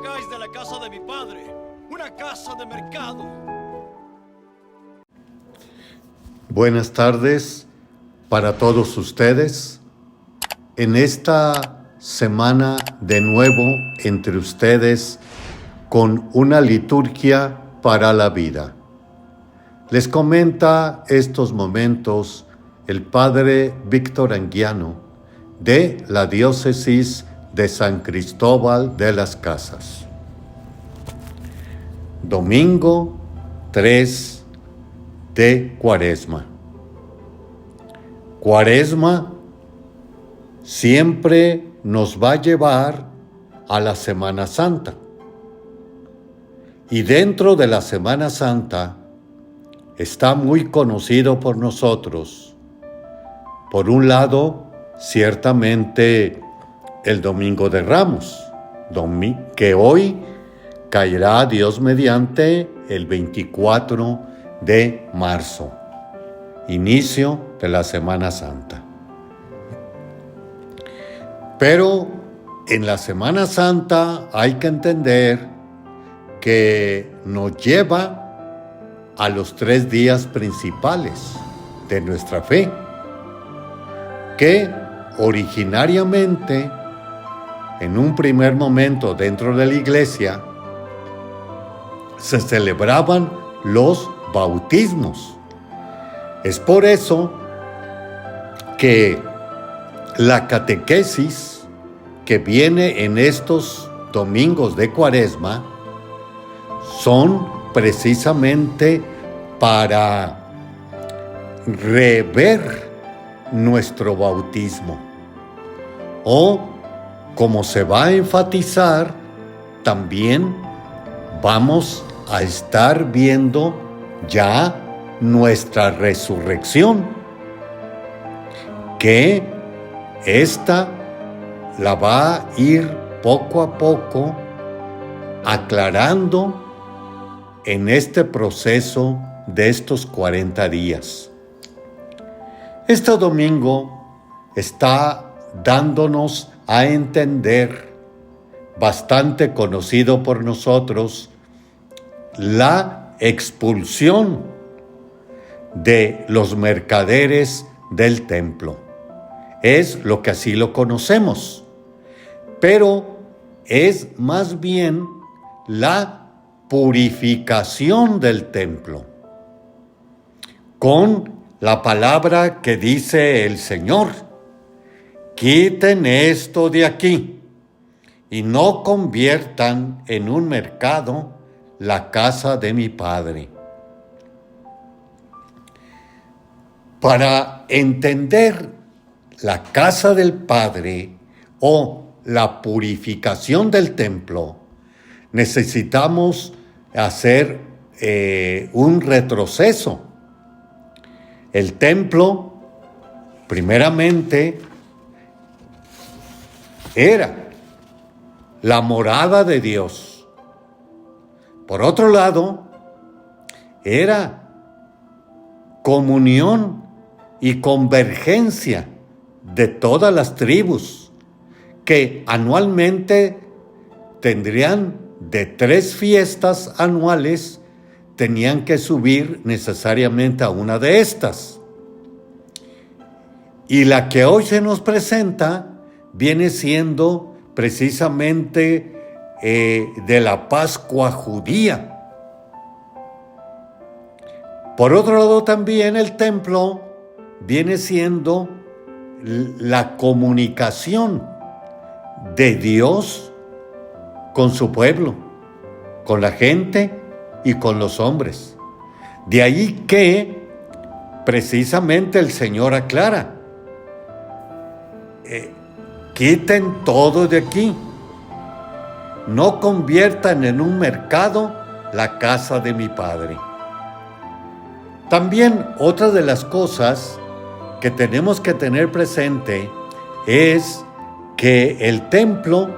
sacáis de la casa de mi padre, una casa de mercado? Buenas tardes para todos ustedes. En esta semana de nuevo entre ustedes con una liturgia para la vida. Les comenta estos momentos el Padre Víctor Anguiano de la Diócesis de San Cristóbal de las Casas. Domingo 3 de Cuaresma. Cuaresma siempre nos va a llevar a la Semana Santa. Y dentro de la Semana Santa está muy conocido por nosotros. Por un lado, ciertamente el Domingo de Ramos, que hoy caerá, Dios mediante, el 24 de marzo, inicio de la Semana Santa. Pero en la Semana Santa hay que entender que nos lleva a los 3 días principales de nuestra fe, que originariamente, en un primer momento dentro de la iglesia, se celebraban los bautismos. Es por eso que la catequesis que viene en estos domingos de Cuaresma son precisamente para rever nuestro bautismo, o como se va a enfatizar, también vamos a estar viendo ya nuestra resurrección, que esta la va a ir poco a poco aclarando en este proceso de estos 40 días. Este domingo está dándonos a entender, bastante conocido por nosotros, la expulsión de los mercaderes del templo. Es lo que así lo conocemos, pero es más bien la purificación del templo, con la palabra que dice el Señor: quiten esto de aquí y no conviertan en un mercado la casa de mi Padre. Para entender la casa del Padre o la purificación del templo, necesitamos hacer un retroceso. El templo, primeramente, era la morada de Dios. Por otro lado, era comunión y convergencia de todas las tribus, que anualmente tendrían de 3 fiestas anuales, tenían que subir necesariamente a una de estas. Y la que hoy se nos presenta viene siendo precisamente de la Pascua judía. Por otro lado, también el templo viene siendo la comunicación de Dios con su pueblo, con la gente y con los hombres. De ahí que precisamente el Señor aclara: quiten todo de aquí, no conviertan en un mercado la casa de mi Padre. También otra de las cosas que tenemos que tener presente es que el templo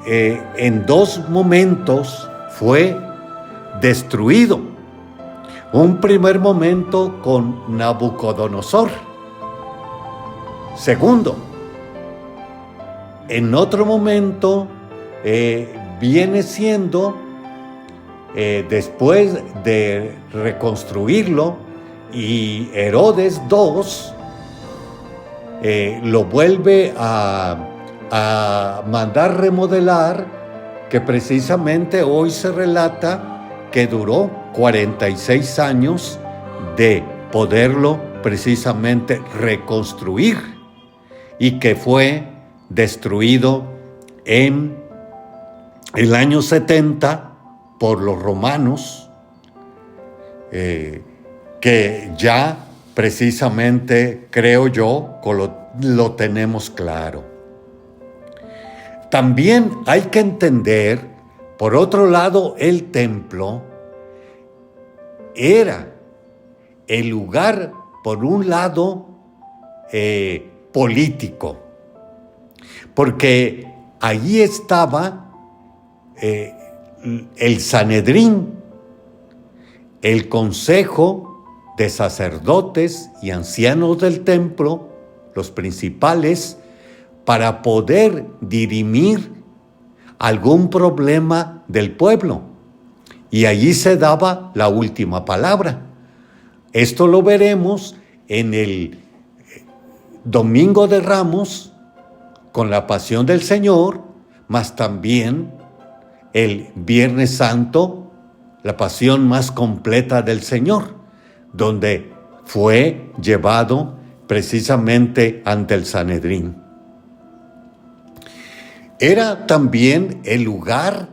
en 2 momentos fue destruido. Un primer momento con Nabucodonosor. Segundo, en otro momento viene siendo, después de reconstruirlo, y Herodes II lo vuelve a mandar remodelar, que precisamente hoy se relata que duró 46 años de poderlo precisamente reconstruir, y que fue destruido en el año 70 por los romanos, que ya precisamente, creo yo, lo tenemos claro. También hay que entender, por otro lado, el templo era el lugar, por un lado, político, porque allí estaba el Sanedrín, el consejo de sacerdotes y ancianos del templo, los principales, para poder dirimir algún problema del pueblo. Y allí se daba la última palabra. Esto lo veremos en el Domingo de Ramos, con la Pasión del Señor, mas también el Viernes Santo, la pasión más completa del Señor, donde fue llevado precisamente ante el Sanedrín. Era también el lugar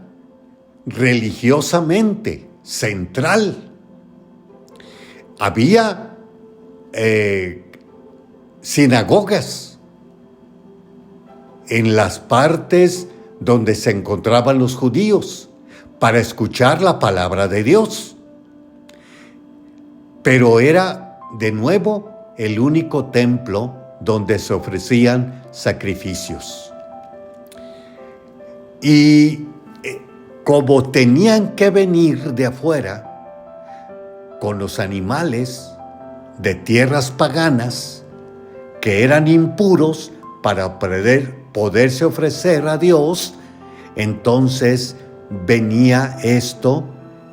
religiosamente central. Había sinagogas en las partes donde se encontraban los judíos para escuchar la palabra de Dios. Pero era, de nuevo, el único templo donde se ofrecían sacrificios. Y como tenían que venir de afuera con los animales de tierras paganas que eran impuros para poderse ofrecer a Dios, entonces venía esto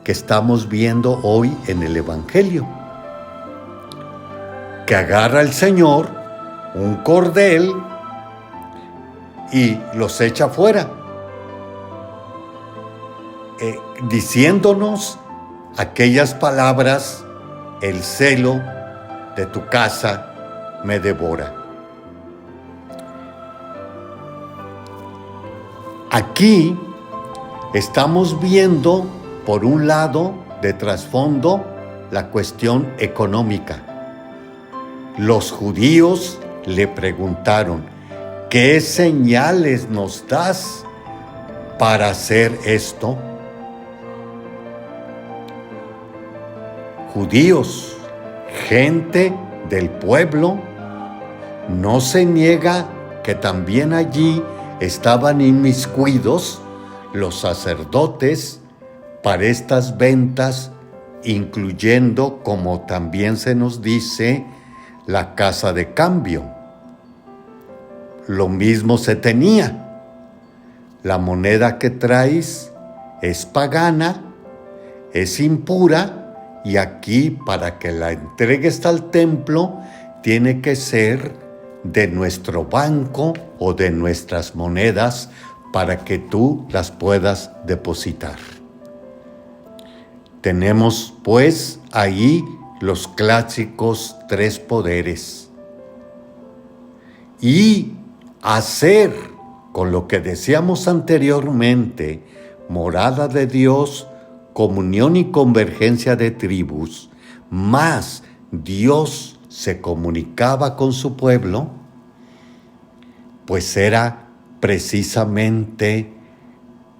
que estamos viendo hoy en el Evangelio, que agarra el Señor un cordel y los echa fuera, diciéndonos aquellas palabras: el celo de tu casa me devora. Aquí estamos viendo, por un lado, de trasfondo, la cuestión económica. Los judíos le preguntaron: ¿qué señales nos das para hacer esto? Judíos, gente del pueblo, no se niega que también allí estaban inmiscuidos los sacerdotes para estas ventas, incluyendo, como también se nos dice, la casa de cambio. Lo mismo se tenía. La moneda que traes es pagana, es impura, y aquí, para que la entregues al templo, tiene que ser de nuestro banco o de nuestras monedas para que tú las puedas depositar. Tenemos pues ahí los clásicos tres poderes. Y hacer, con lo que decíamos anteriormente, morada de Dios, comunión y convergencia de tribus, más Dios se comunicaba con su pueblo, pues era precisamente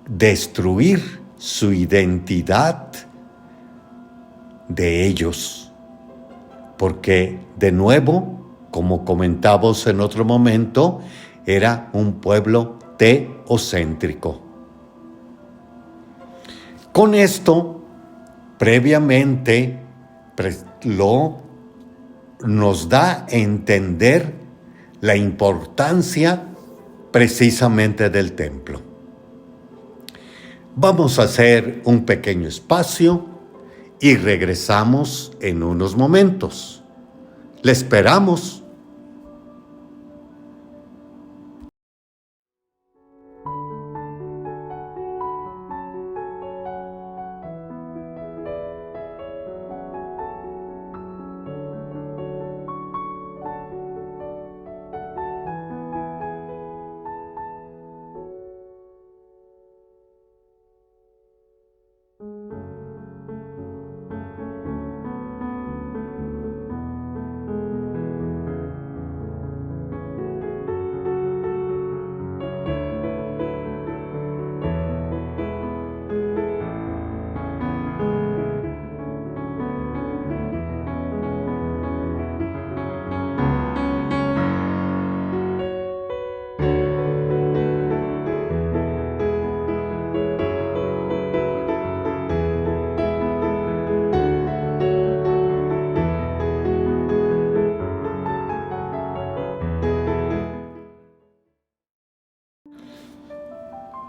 destruir su identidad de ellos. Porque, de nuevo, como comentamos en otro momento, era un pueblo teocéntrico. Con esto, previamente, nos da a entender la importancia precisamente del templo. Vamos a hacer un pequeño espacio y regresamos en unos momentos. Le esperamos.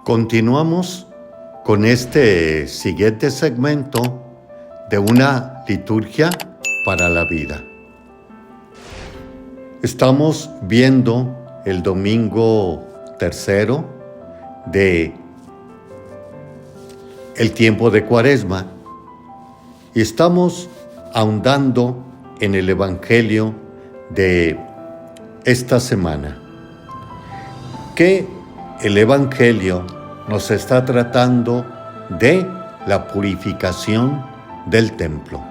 Continuamos con este siguiente segmento de una liturgia para la vida. Estamos viendo el domingo tercero de el tiempo de Cuaresma y estamos ahondando en el Evangelio de esta semana, que el Evangelio nos está tratando de la purificación del templo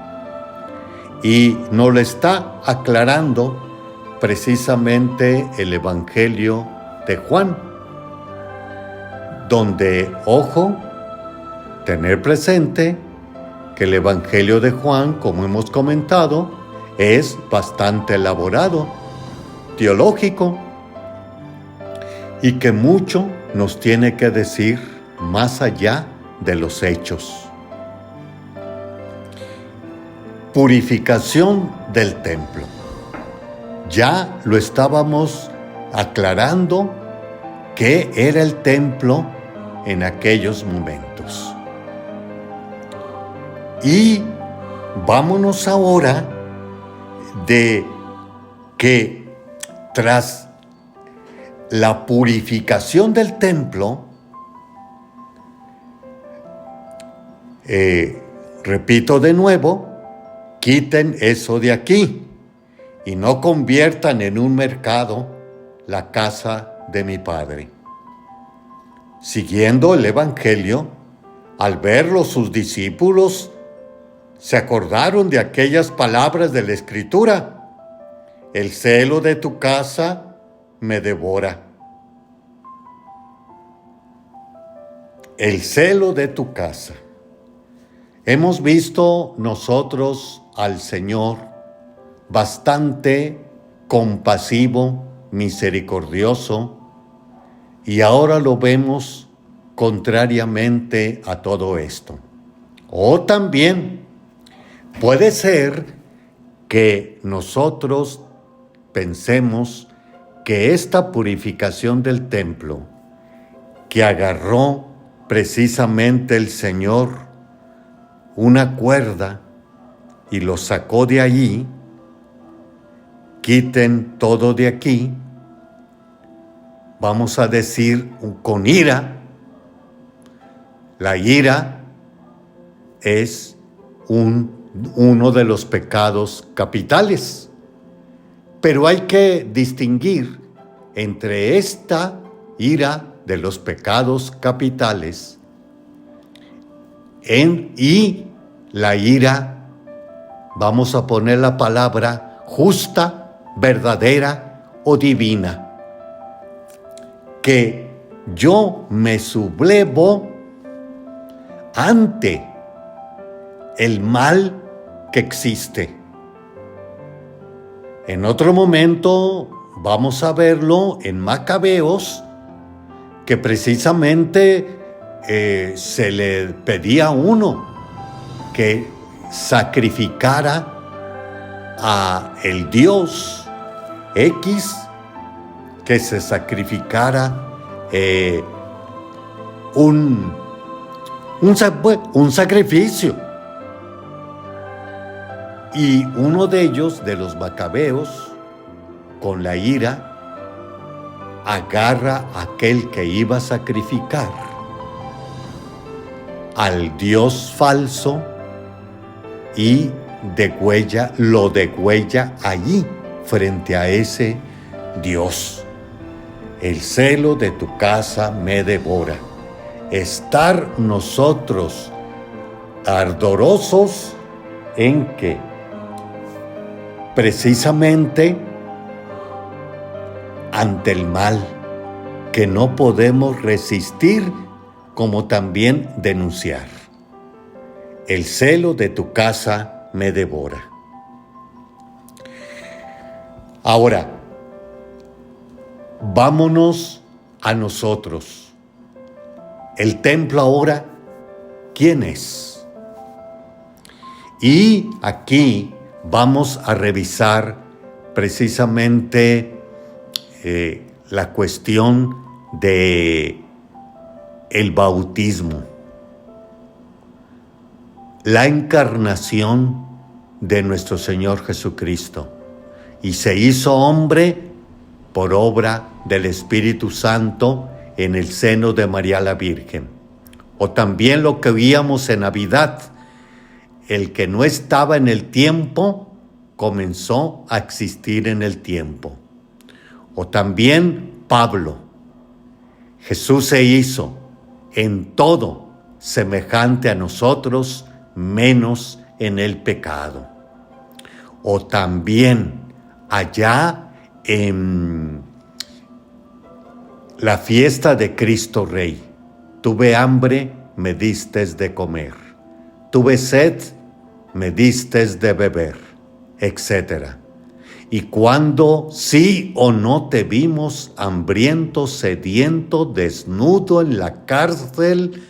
y nos lo está aclarando precisamente el Evangelio de Juan, donde, ojo, tener presente que el Evangelio de Juan, como hemos comentado, es bastante elaborado, teológico, y que mucho nos tiene que decir más allá de los hechos. Purificación del templo. Ya lo estábamos aclarando qué era el templo en aquellos momentos. Y vámonos ahora de que tras la purificación del templo, repito de nuevo, quiten eso de aquí y no conviertan en un mercado la casa de mi Padre. Siguiendo el Evangelio, al verlo sus discípulos se acordaron de aquellas palabras de la Escritura: el celo de tu casa me devora. El celo de tu casa. Hemos visto nosotros al Señor bastante compasivo, misericordioso, y ahora lo vemos contrariamente a todo esto. O también puede ser que nosotros pensemos que esta purificación del templo que agarró precisamente el Señor una cuerda y lo sacó de allí, quiten todo de aquí, vamos a decir con ira. La ira es uno de los pecados capitales. Pero hay que distinguir entre esta ira de los pecados capitales y la ira, vamos a poner la palabra justa, verdadera o divina. Que yo me sublevo ante el mal que existe. En otro momento vamos a verlo en Macabeos, que precisamente se le pedía a uno que sacrificara a el Dios X, que se sacrificara un sacrificio. Y uno de ellos, de los macabeos, con la ira, agarra a aquel que iba a sacrificar al dios falso y lo degüella allí, frente a ese Dios. El celo de tu casa me devora. Estar nosotros ardorosos en que precisamente ante el mal que no podemos resistir, como también denunciar. El celo de tu casa me devora. Ahora, vámonos a nosotros. El templo ahora, ¿quién es? Y aquí vamos a revisar precisamente la cuestión de el bautismo, la encarnación de nuestro Señor Jesucristo, y se hizo hombre por obra del Espíritu Santo en el seno de María la Virgen. O también lo que oíamos en Navidad, el que no estaba en el tiempo comenzó a existir en el tiempo. O también Pablo, Jesús se hizo en todo semejante a nosotros, menos en el pecado. O también allá en la fiesta de Cristo Rey, tuve hambre, me distes de comer, tuve sed, me distes de beber, etc. Y cuando sí o no te vimos hambriento, sediento, desnudo en la cárcel,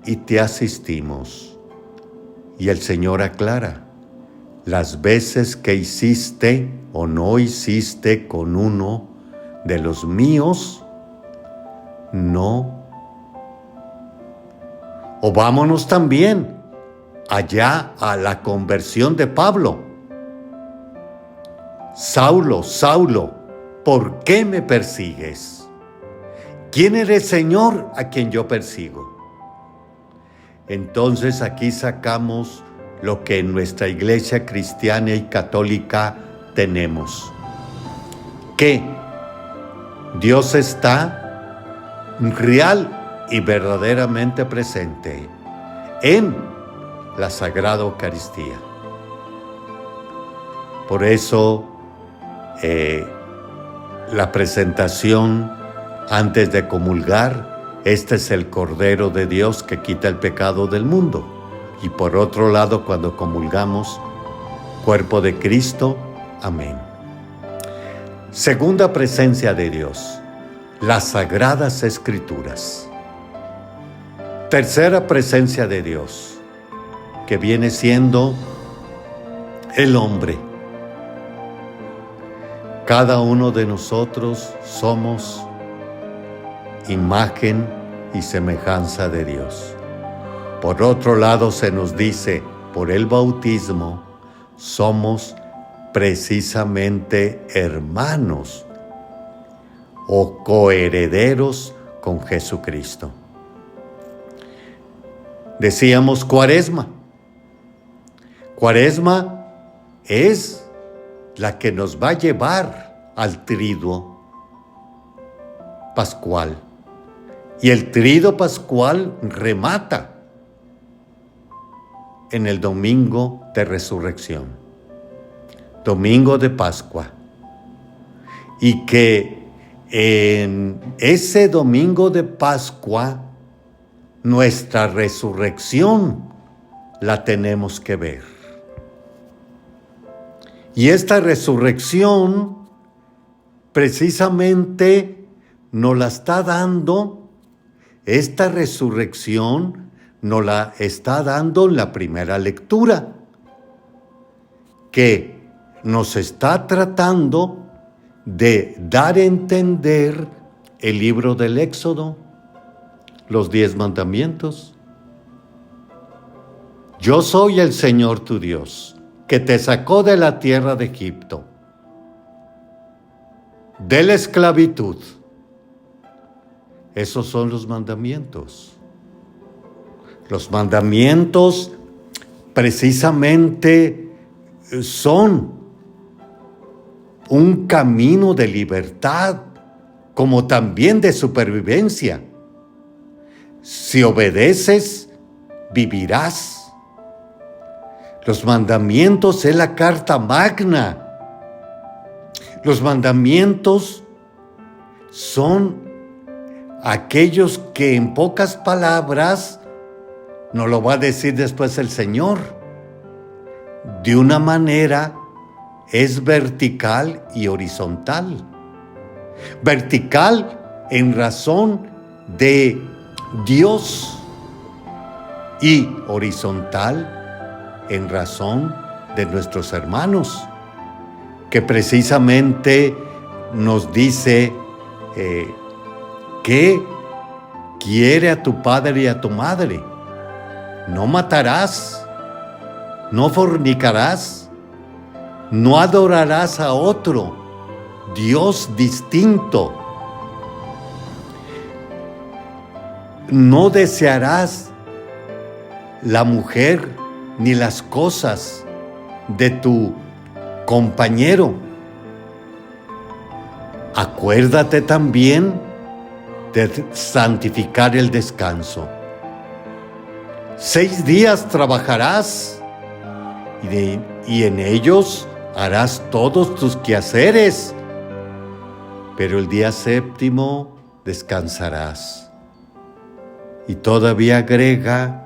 y te asistimos. Y el Señor aclara, las veces que hiciste o no hiciste con uno de los míos, no. O vámonos también allá a la conversión de Pablo. Saulo, Saulo, ¿por qué me persigues? ¿Quién eres, Señor, a quien yo persigo? Entonces aquí sacamos lo que en nuestra iglesia cristiana y católica tenemos. Que Dios está real y verdaderamente presente en la Sagrada Eucaristía. Por eso, la presentación antes de comulgar, este es el Cordero de Dios que quita el pecado del mundo. Y por otro lado, cuando comulgamos, cuerpo de Cristo, amén. Segunda presencia de Dios, las Sagradas Escrituras. Tercera presencia de Dios, que viene siendo el hombre. Cada uno de nosotros somos imagen y semejanza de Dios. Por otro lado, se nos dice, por el bautismo, somos precisamente hermanos o coherederos con Jesucristo. Decíamos Cuaresma. Cuaresma es la que nos va a llevar al triduo pascual. Y el triduo pascual remata en el domingo de resurrección, domingo de Pascua. Y que en ese domingo de Pascua, nuestra resurrección la tenemos que ver. Y esta resurrección precisamente nos la está dando, esta resurrección nos la está dando la primera lectura, que nos está tratando de dar a entender el libro del Éxodo, los 10 mandamientos. Yo soy el Señor tu Dios, que te sacó de la tierra de Egipto, de la esclavitud. Esos son los mandamientos. Los mandamientos precisamente son un camino de libertad, como también de supervivencia. Si obedeces, vivirás. Los mandamientos es la carta magna. Los mandamientos son aquellos que en pocas palabras, nos lo va a decir después el Señor, de una manera es vertical y horizontal. Vertical en razón de Dios y horizontal en razón de nuestros hermanos, que precisamente nos dice que quiere a tu padre y a tu madre. No matarás, no fornicarás, no adorarás a otro Dios distinto. No desearás la mujer ni las cosas de tu compañero. Acuérdate también de santificar el descanso. 6 días trabajarás y en ellos harás todos tus quehaceres, pero el día 7º descansarás. Y todavía agrega,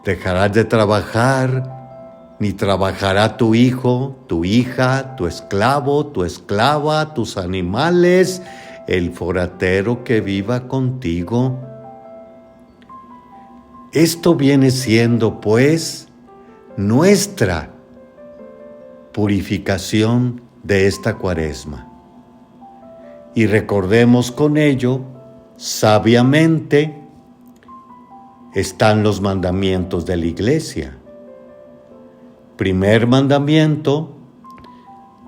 dejarás de trabajar, ni trabajará tu hijo, tu hija, tu esclavo, tu esclava, tus animales, el forastero que viva contigo. Esto viene siendo, pues, nuestra purificación de esta Cuaresma. Y recordemos con ello, sabiamente, están los mandamientos de la Iglesia. Primer mandamiento,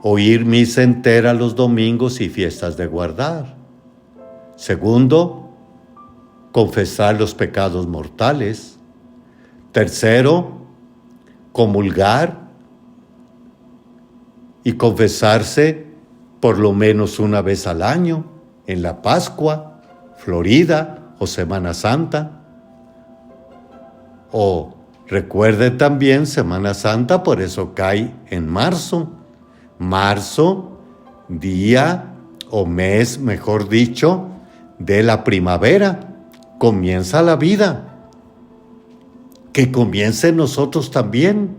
oír misa entera los domingos y fiestas de guardar. Segundo, confesar los pecados mortales. Tercero, comulgar y confesarse por lo menos una vez al año, en la Pascua, Florida o Semana Santa. O recuerde también Semana Santa, por eso cae en marzo. Marzo, día o mes, mejor dicho, de la primavera. Comienza la vida. Que comience en nosotros también.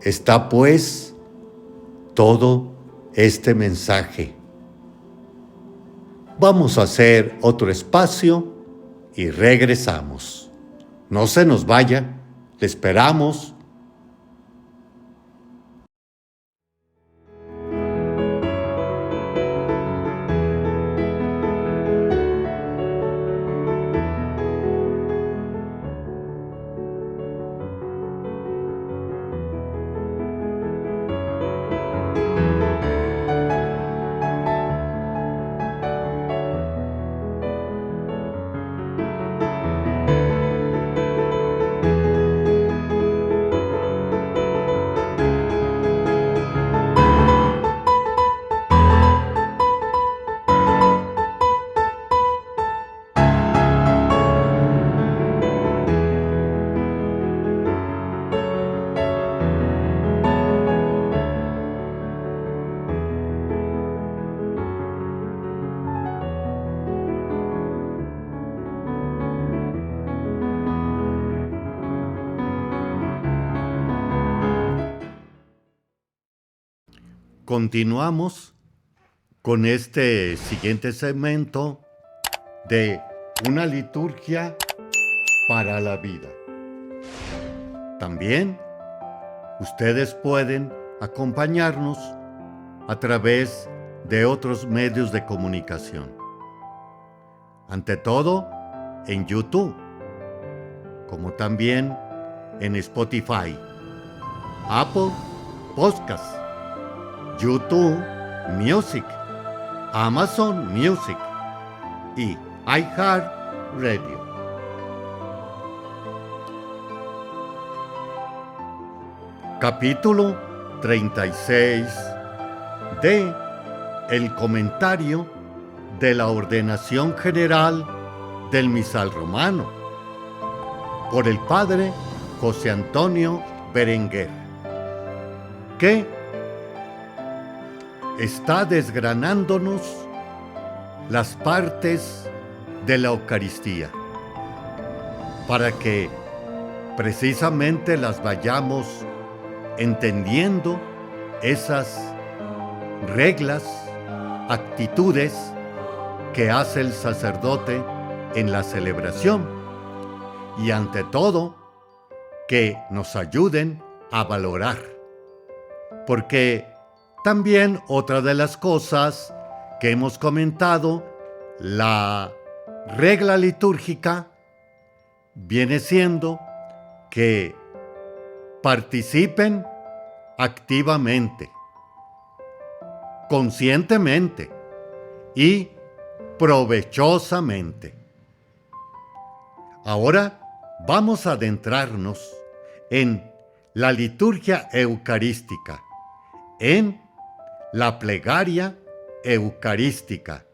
Está pues todo este mensaje. Vamos a hacer otro espacio y regresamos. No se nos vaya, le esperamos. Continuamos con este siguiente segmento de una liturgia para la vida. También ustedes pueden acompañarnos a través de otros medios de comunicación. ante todo en YouTube, como también en Spotify, Apple Podcasts, YouTube Music, Amazon Music y iHeartRadio. Capítulo 36 de El comentario de la ordenación general del misal romano por el padre José Antonio Berenguer, que está desgranándonos las partes de la Eucaristía para que precisamente las vayamos entendiendo, esas reglas, actitudes que hace el sacerdote en la celebración, y ante todo que nos ayuden a valorar, porque también otra de las cosas que hemos comentado, la regla litúrgica viene siendo que participen activamente, conscientemente y provechosamente. Ahora vamos a adentrarnos en la liturgia eucarística, en la plegaria eucarística,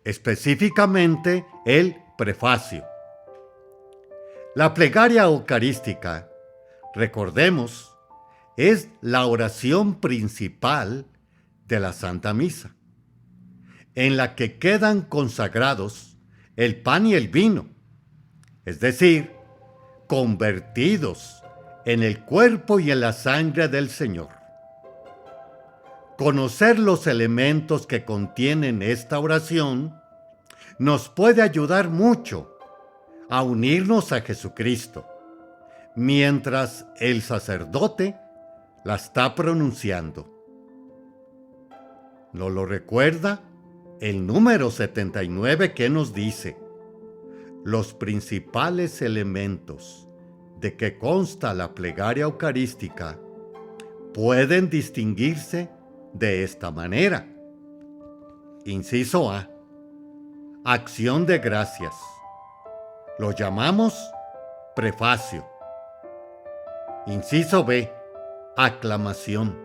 específicamente el prefacio. La plegaria eucarística, recordemos, es la oración principal de la Santa Misa, en la que quedan consagrados el pan y el vino, es decir, convertidos en el cuerpo y en la sangre del Señor. Conocer los elementos que contienen esta oración nos puede ayudar mucho a unirnos a Jesucristo, mientras el sacerdote la está pronunciando. ¿No lo recuerda? El número 79 que nos dice: los principales elementos de que consta la plegaria eucarística pueden distinguirse de esta manera. Inciso A: acción de gracias. Lo llamamos prefacio. Inciso B: aclamación,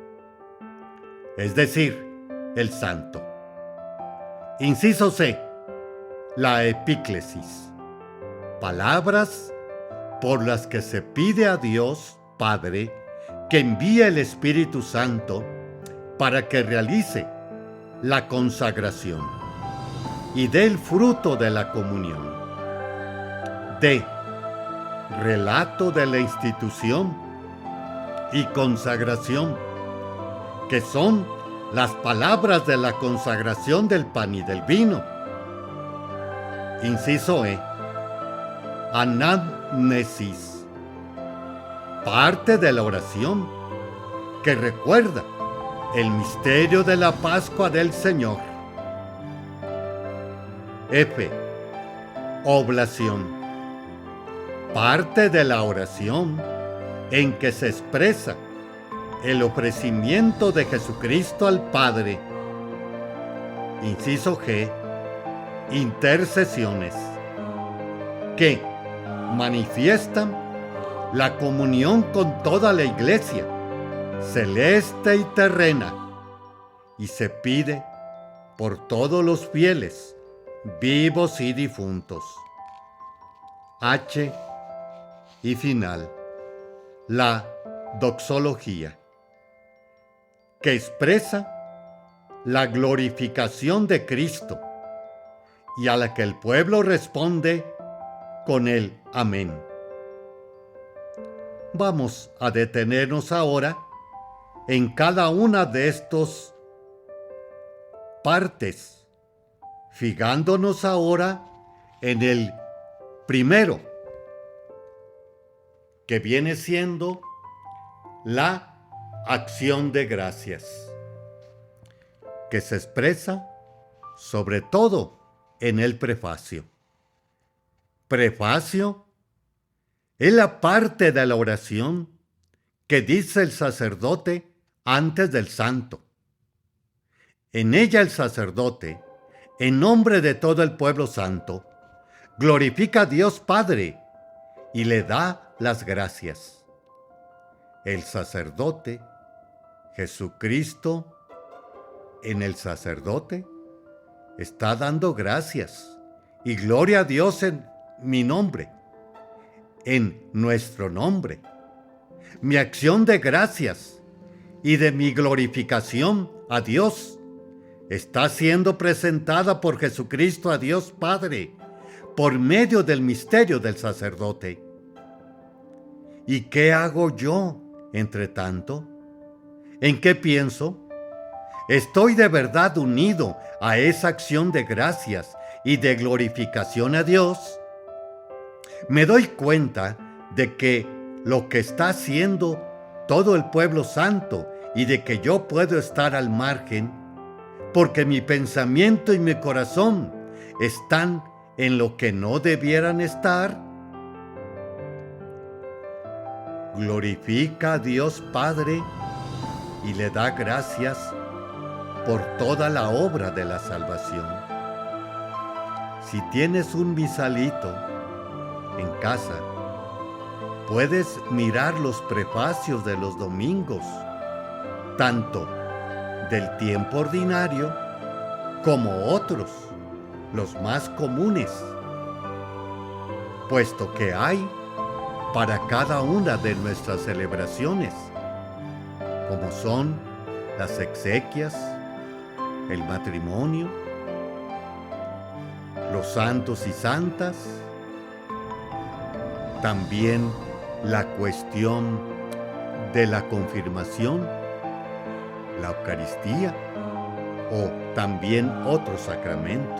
es decir, el santo. Inciso C: la epíclesis, palabras por las que se pide a Dios Padre que envíe el Espíritu Santo para que realice la consagración y dé el fruto de la comunión. D: relato de la institución y consagración, que son las palabras de la consagración del pan y del vino. Inciso E: anamnesis, parte de la oración que recuerda el misterio de la Pascua del Señor. F: oblación, parte de la oración en que se expresa el ofrecimiento de Jesucristo al Padre. Inciso G: intercesiones, que manifiestan la comunión con toda la Iglesia, celeste y terrena, y se pide por todos los fieles, vivos y difuntos. H: y final, la doxología, que expresa la glorificación de Cristo y a la que el pueblo responde con el amén. Vamos a detenernos ahora en cada una de estas partes, fijándonos ahora en el primero, que viene siendo la acción de gracias, que se expresa sobre todo en el prefacio. Prefacio es la parte de la oración que dice el sacerdote antes del santo. En ella el sacerdote, en nombre de todo el pueblo santo, glorifica a Dios Padre y le da las gracias. El sacerdote, Jesucristo, en el sacerdote, está dando gracias y gloria a Dios en mi nombre, en nuestro nombre. Mi acción de gracias y de mi glorificación a Dios está siendo presentada por Jesucristo a Dios Padre por medio del misterio del sacerdote. ¿Y qué hago yo, entre tanto? ¿En qué pienso? ¿Estoy de verdad unido a esa acción de gracias y de glorificación a Dios? Me doy cuenta de que lo que está haciendo todo el pueblo santo y de que yo puedo estar al margen, porque mi pensamiento y mi corazón están en lo que no debieran estar. Glorifica a Dios Padre y le da gracias por toda la obra de la salvación. Si tienes un misalito en casa, puedes mirar los prefacios de los domingos, tanto del tiempo ordinario como otros, los más comunes, puesto que hay para cada una de nuestras celebraciones, como son las exequias, el matrimonio, los santos y santas, también la cuestión de la confirmación, la Eucaristía o también otro sacramento.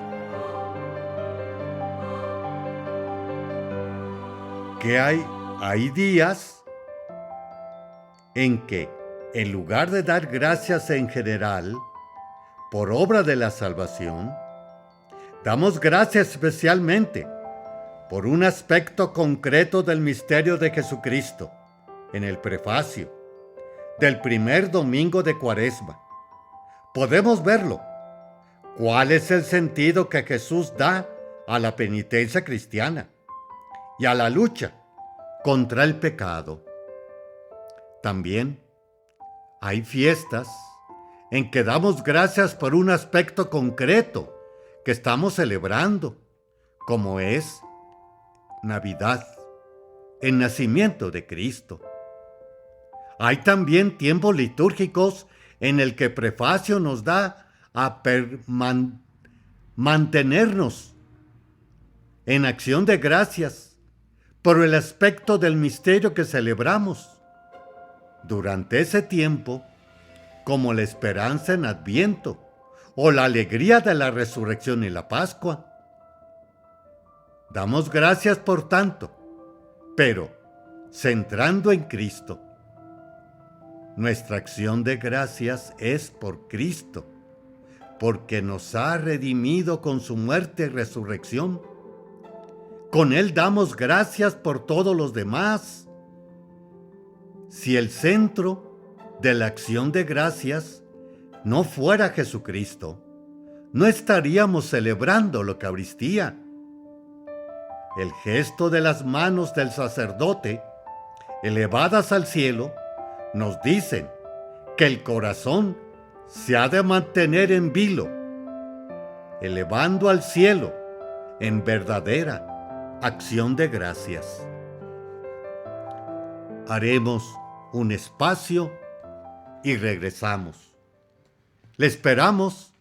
Que hay días en que, en lugar de dar gracias en general por obra de la salvación, damos gracias especialmente por un aspecto concreto del misterio de Jesucristo en el prefacio del primer domingo de Cuaresma. Podemos verlo. ¿Cuál es el sentido que Jesús da a la penitencia cristiana y a la lucha contra el pecado? También hay fiestas en que damos gracias por un aspecto concreto que estamos celebrando, como es Navidad, el nacimiento de Cristo. Hay también tiempos litúrgicos en el que prefacio nos da a mantenernos en acción de gracias por el aspecto del misterio que celebramos. Durante ese tiempo, como la esperanza en Adviento o la alegría de la resurrección y la Pascua. Damos gracias por tanto, pero centrando en Cristo. Nuestra acción de gracias es por Cristo, porque nos ha redimido con su muerte y resurrección. Con Él damos gracias por todos los demás. Si el centro de la acción de gracias no fuera Jesucristo, no estaríamos celebrando la Eucaristía. El gesto de las manos del sacerdote, elevadas al cielo, nos dicen que el corazón se ha de mantener en vilo, elevando al cielo en verdadera acción de gracias. Haremos un espacio y regresamos. Le esperamos.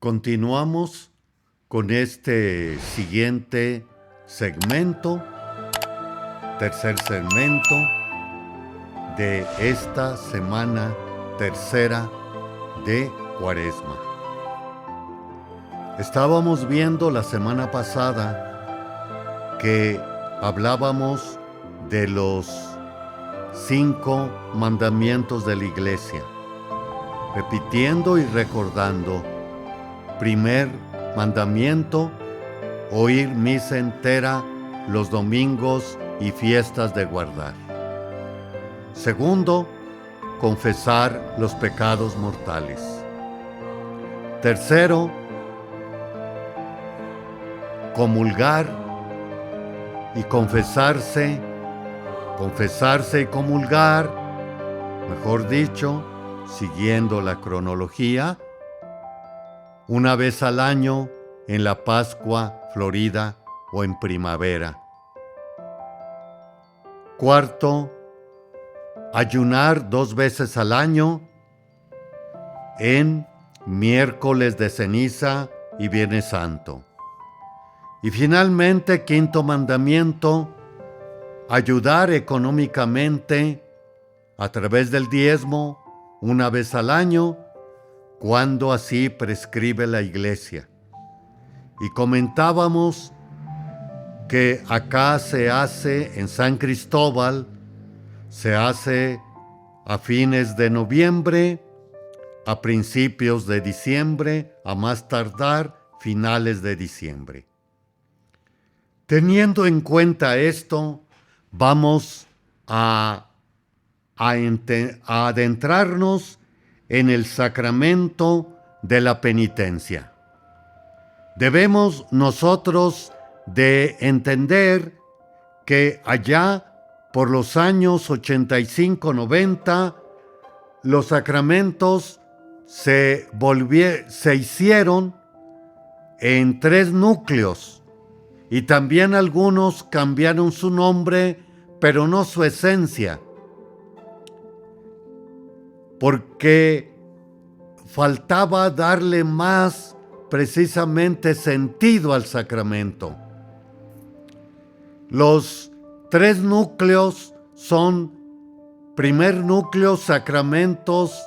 Continuamos con este siguiente segmento, tercer segmento de esta semana tercera de Cuaresma. Estábamos viendo la semana pasada que hablábamos de los 5 mandamientos de la Iglesia, repitiendo y recordando. Primer mandamiento: oír misa entera los domingos y fiestas de guardar. Segundo, confesar los pecados mortales. Tercero, comulgar y confesarse y comulgar, mejor dicho, siguiendo la cronología, una vez al año en la Pascua Florida o en primavera. Cuarto, ayunar 2 veces al año en miércoles de ceniza y Viernes Santo. Y finalmente, quinto mandamiento, ayudar económicamente a través del diezmo 1 vez al año, cuando así prescribe la Iglesia. Y comentábamos que acá se hace en San Cristóbal, se hace a fines de noviembre, a principios de diciembre, a más tardar finales de diciembre. Teniendo en cuenta esto, vamos a adentrarnos en el sacramento de la penitencia. Debemos nosotros de entender que allá por los años 85-90, los sacramentos se hicieron en 3 núcleos, y también algunos cambiaron su nombre, pero no su esencia, porque faltaba darle más precisamente sentido al sacramento. Los 3 núcleos son: primer núcleo, sacramentos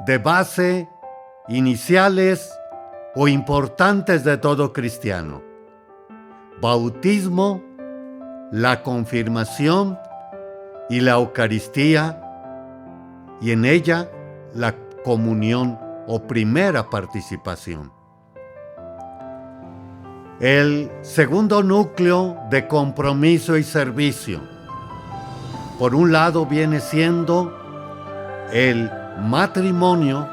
de base, iniciales o importantes de todo cristiano: bautismo, la confirmación y la Eucaristía, y en ella la comunión o primera participación. El segundo núcleo, de compromiso y servicio, por un lado viene siendo el matrimonio,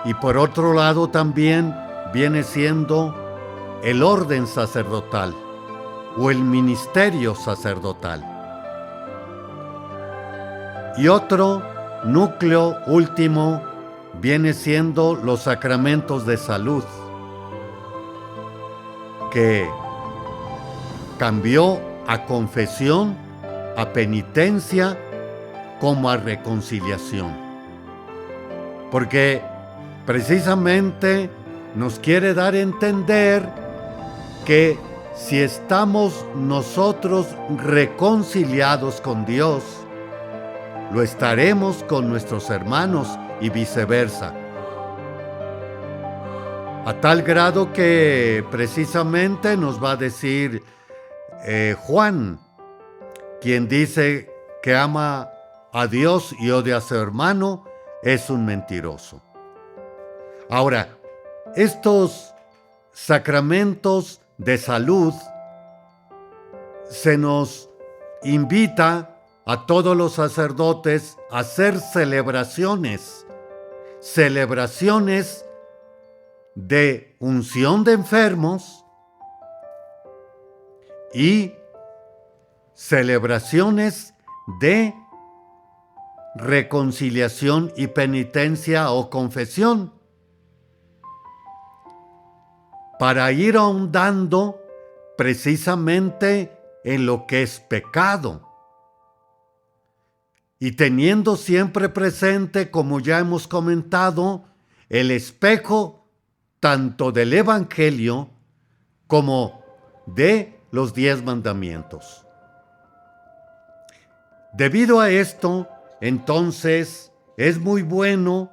y por otro lado también viene siendo el orden sacerdotal o el ministerio sacerdotal. Y otro núcleo último viene siendo los sacramentos de salud, que cambió a confesión, a penitencia, como a reconciliación. Porque precisamente nos quiere dar a entender que si estamos nosotros reconciliados con Dios, lo estaremos con nuestros hermanos y viceversa. A tal grado que precisamente nos va a decir Juan, quien dice que ama a Dios y odia a su hermano, es un mentiroso. Ahora, estos sacramentos de salud se nos invita a todos los sacerdotes a hacer celebraciones de unción de enfermos y celebraciones de reconciliación y penitencia o confesión, para ir ahondando precisamente en lo que es pecado, y teniendo siempre presente, como ya hemos comentado, el espejo tanto del Evangelio como de los 10 mandamientos. Debido a esto, entonces, es muy bueno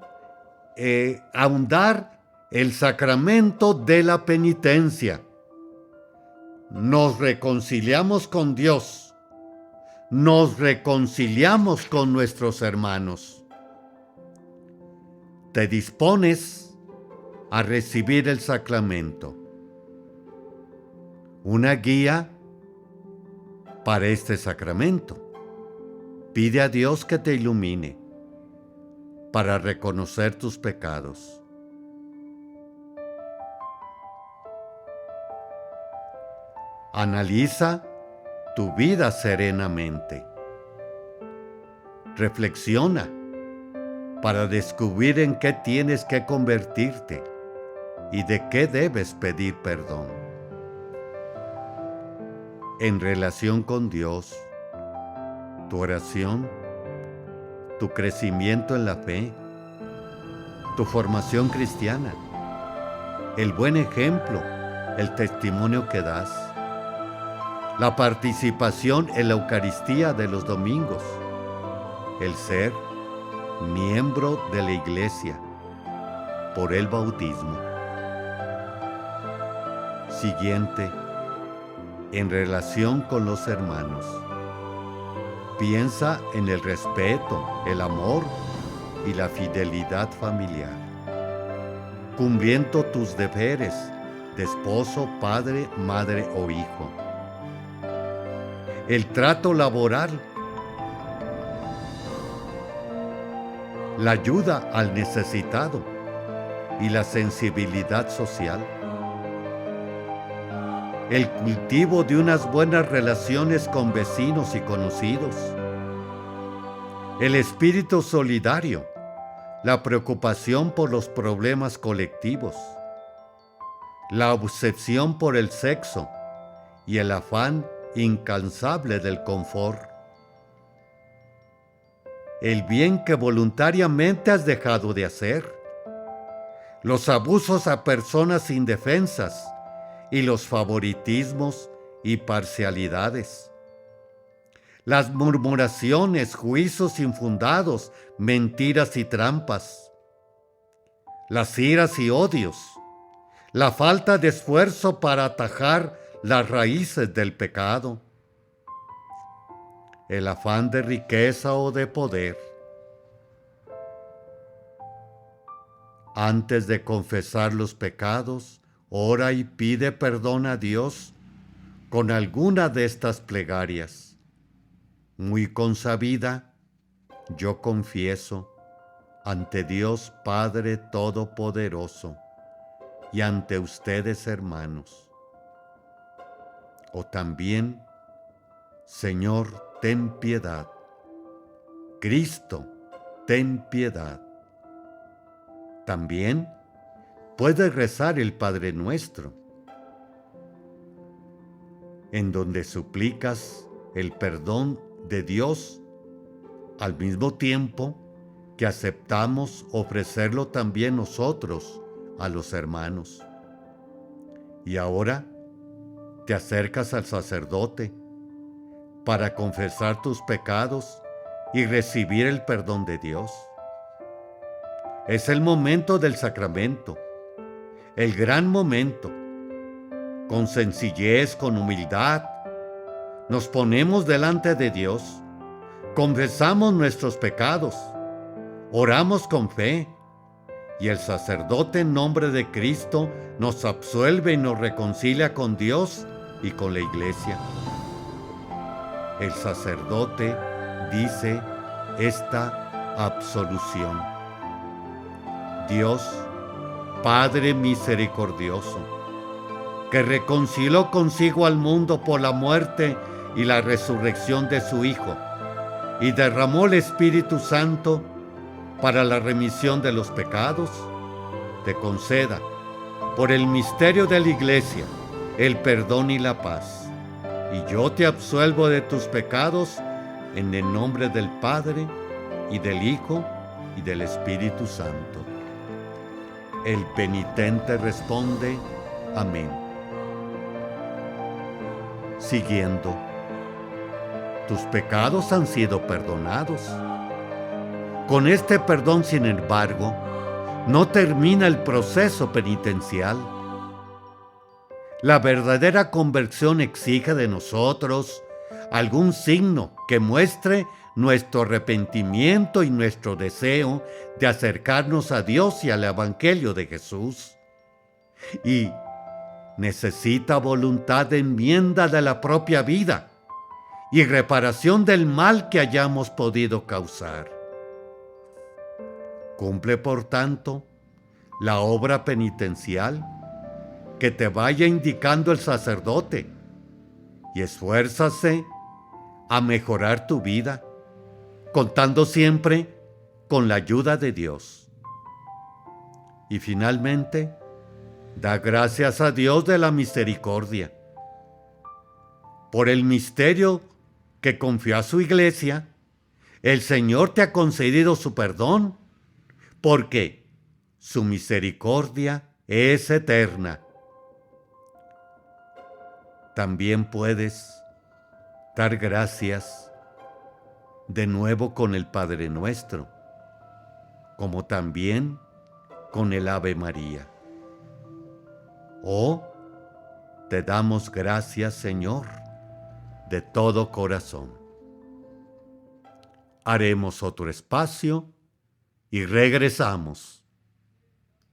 ahondar el sacramento de la penitencia. Nos reconciliamos con Dios, nos reconciliamos con nuestros hermanos. Te dispones a recibir el sacramento. Una guía para este sacramento. Pide a Dios que te ilumine para reconocer tus pecados. Analiza tu vida serenamente. Reflexiona para descubrir en qué tienes que convertirte y de qué debes pedir perdón. En relación con Dios, tu oración, tu crecimiento en la fe, tu formación cristiana, el buen ejemplo, el testimonio que das, la participación en la Eucaristía de los domingos, el ser miembro de la Iglesia por el bautismo. Siguiente, en relación con los hermanos. Piensa en el respeto, el amor y la fidelidad familiar, cumpliendo tus deberes de esposo, padre, madre o hijo. El trato laboral, la ayuda al necesitado y la sensibilidad social. El cultivo de unas buenas relaciones con vecinos y conocidos. El espíritu solidario, la preocupación por los problemas colectivos. La obsesión por el sexo y el afán incansable del confort. El bien que voluntariamente has dejado de hacer. Los abusos a personas indefensas y los favoritismos y parcialidades. Las murmuraciones, juicios infundados, mentiras y trampas. Las iras y odios. La falta de esfuerzo para atajar las raíces del pecado. El afán de riqueza o de poder. Antes de confesar los pecados, ora y pide perdón a Dios con alguna de estas plegarias. Muy consabida, yo confieso ante Dios Padre Todopoderoso y ante ustedes, hermanos. O también, Señor, ten piedad. Cristo, ten piedad. También puedes rezar el Padre Nuestro, en donde suplicas el perdón de Dios, al mismo tiempo que aceptamos ofrecerlo también nosotros a los hermanos. Y ahora te acercas al sacerdote para confesar tus pecados y recibir el perdón de Dios. Es el momento del sacramento, el gran momento. Con sencillez, con humildad, nos ponemos delante de Dios, confesamos nuestros pecados, oramos con fe, y el sacerdote en nombre de Cristo nos absuelve y nos reconcilia con Dios y con la Iglesia. El sacerdote dice esta absolución. Dios, Padre misericordioso, que reconcilió consigo al mundo por la muerte y la resurrección de su Hijo, y derramó el Espíritu Santo para la remisión de los pecados, te conceda, por el misterio de la Iglesia, el perdón y la paz. Y yo te absuelvo de tus pecados en el nombre del Padre, y del Hijo, y del Espíritu Santo. El penitente responde, amén. Siguiendo, tus pecados han sido perdonados. Con este perdón, sin embargo, no termina el proceso penitencial. La verdadera conversión exige de nosotros algún signo que muestre nuestro arrepentimiento y nuestro deseo de acercarnos a Dios y al Evangelio de Jesús. Y necesita voluntad de enmienda de la propia vida y reparación del mal que hayamos podido causar. Cumple, por tanto, la obra penitencial que te vaya indicando el sacerdote y esfuérzase a mejorar tu vida, contando siempre con la ayuda de Dios. Y finalmente, da gracias a Dios de la misericordia por el misterio que confió a su iglesia. El Señor te ha concedido su perdón, porque su misericordia es eterna. También puedes dar gracias de nuevo con el Padre Nuestro, como también con el Ave María. Oh, te damos gracias, Señor, de todo corazón. Haremos otro espacio y regresamos.